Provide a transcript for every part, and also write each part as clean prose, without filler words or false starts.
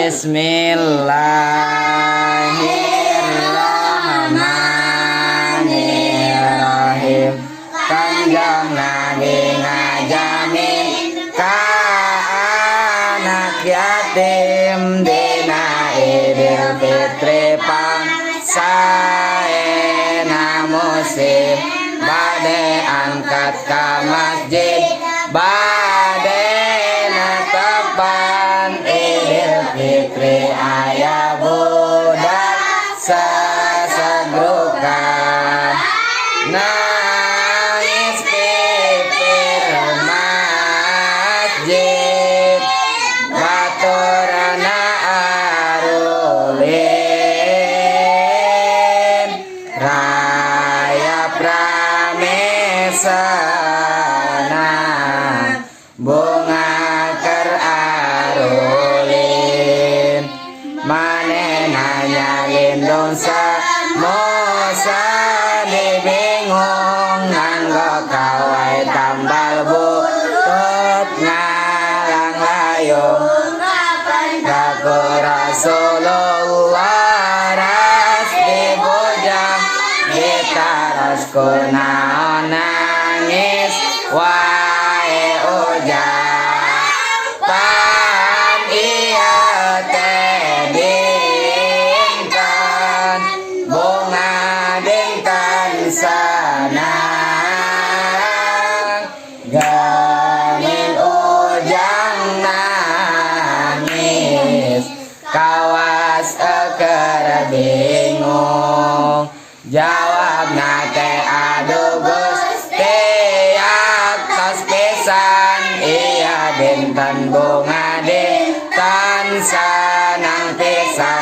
Bismillahirrahmanirrahim. Kanjeng Nabi ngajamin ka anak yatim dina Idul Fitri pangsaena musim bade angkat ka masjid bade netepan Idul Fitri aya budak sasegrukan nangis pipir masjid baturana arulin raya pramesana bunga ker arulin manena nyalindung samosa dibingung nganggo kawai tambal butut ngalang layung kaku Rasulullah ras dibujang ditaras kunaon nangis wae ujang pan iya teh dinten bunga dinten sanang ganing ujang nangis kawas eker bingung jawab nate aduh Gusti atos pisan iya dinten bunga dinten sanang pisan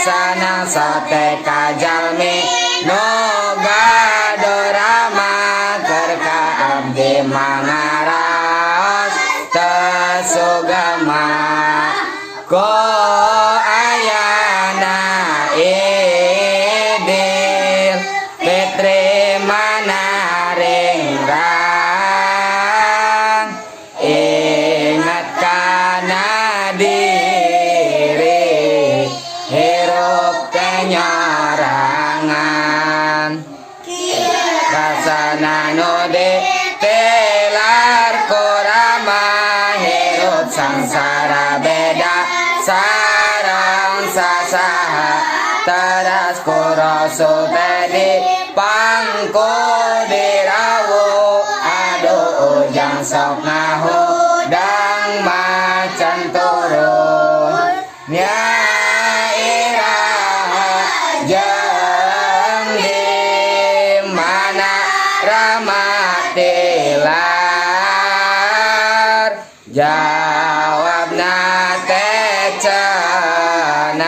sanang sote kajalmi nogadorama kerka abdi mangaraos tesugama ko ayana Idul Fitri manaringrang ingat kana diri hirup kenyarangan rasana nu ditelar kurama hirup sangsara beda sarang sasaha teras kurosu tadi pangku dirawu aduh ujang sok ngahudang macan turun nyairaha jeung di mana ramatilar jawabna teh cenah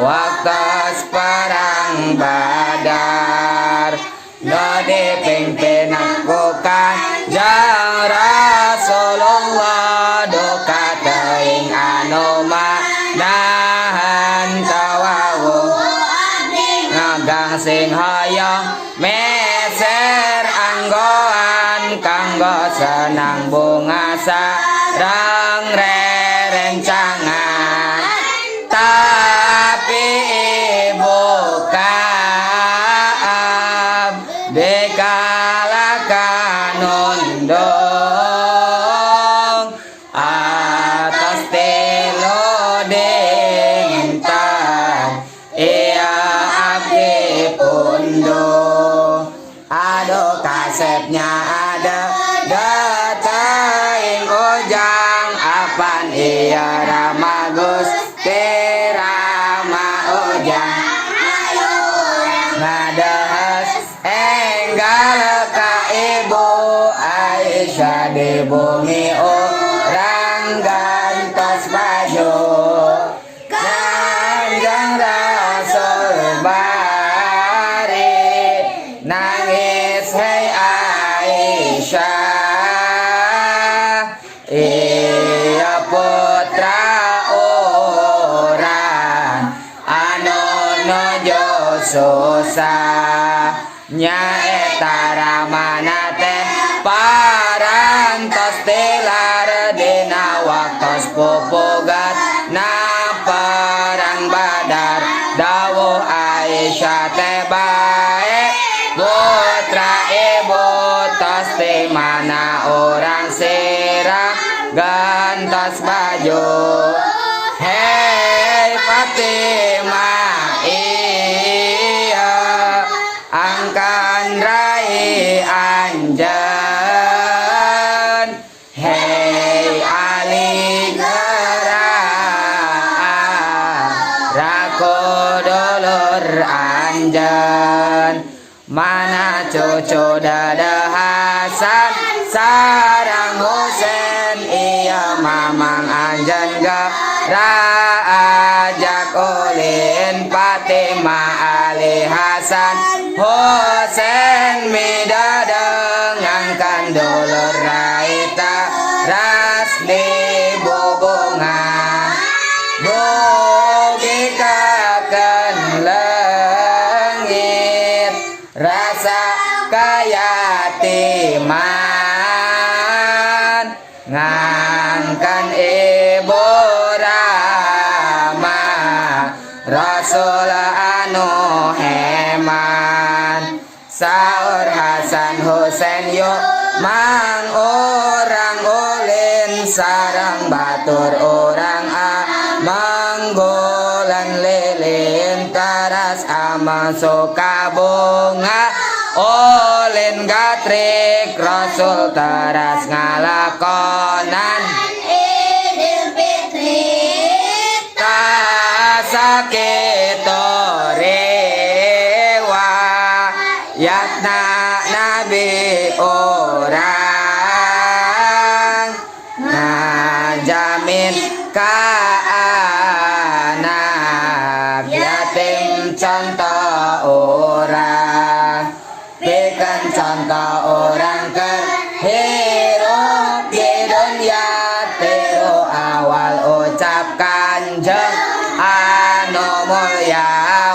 waktos perang Badar no dipimpin aku Kanjeng Rasulullah duka teuing anu manahan tawawu ngagang sing hoyong meser anggoan kanggo senang bunga sareng rerencangan tapi ibu kaab dekalakan undung atas telo dinten iya abdi pundung aduh kasetnya ada datain ujang apan iya rama Gusti rama ujang ngadahas enggal ka ibu Aisyah di bumi orang gantos baju Kanjeng Rasul bari nangis hei Aisyah iya putra orang anu nuju susah nyaeta ramana teh parantos tilar dina waktos pupugat na putra ibu tos di mana orang sirah gantos baju. Hei Fatimah iya angkan rai anjen. Hei Ali rako dulur anjen. Mana cucu dada Hasan sarang Husain iya mamang anjen ajak ulin Fatimah Ali Hasan Husain midadeng angkan dulur raita ras di bubunga bugi kaken lengit rasa kayatiman ngangkan ibu Rama Rasul anu heman saur Hasan Husain yuk mang orang ulin sarang batur orang manggolan lilin taras ama suka bunga ulin gatrik Rasul taras ngalakonan Idul Fitri sakit rewa yatna nabi orang ngajamin ka anak yatim contoh orang bikin contoh orang hirup di dunia tiru awal ucapkan jeng anu mulia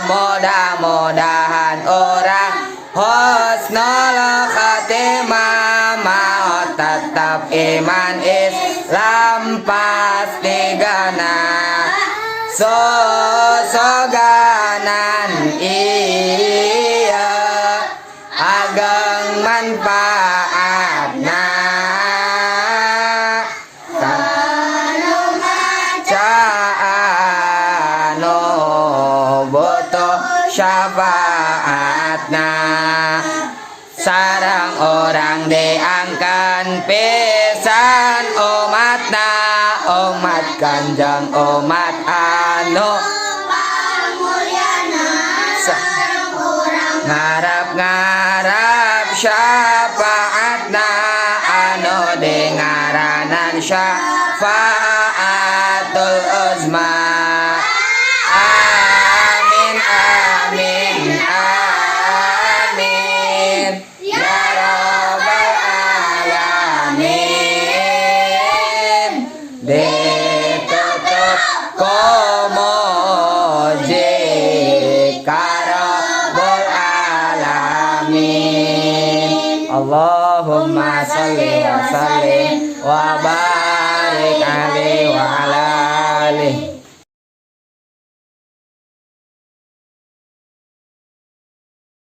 mudah-mudahan orang husnul khatimah maut tetap iman Islam pasti gana sosoganan iya ageng manfaatna syafaatna sarang orang diangkan pisan umatna umat kanjeng umat anu ngarap-ngarap syafaatna anu dengaranan syafaatul uzma. Amin amin amin ya rabbal alamin ditutup komoji karabul alamin Allahumma salli wa sallim wa barik alaihi wa ala alihi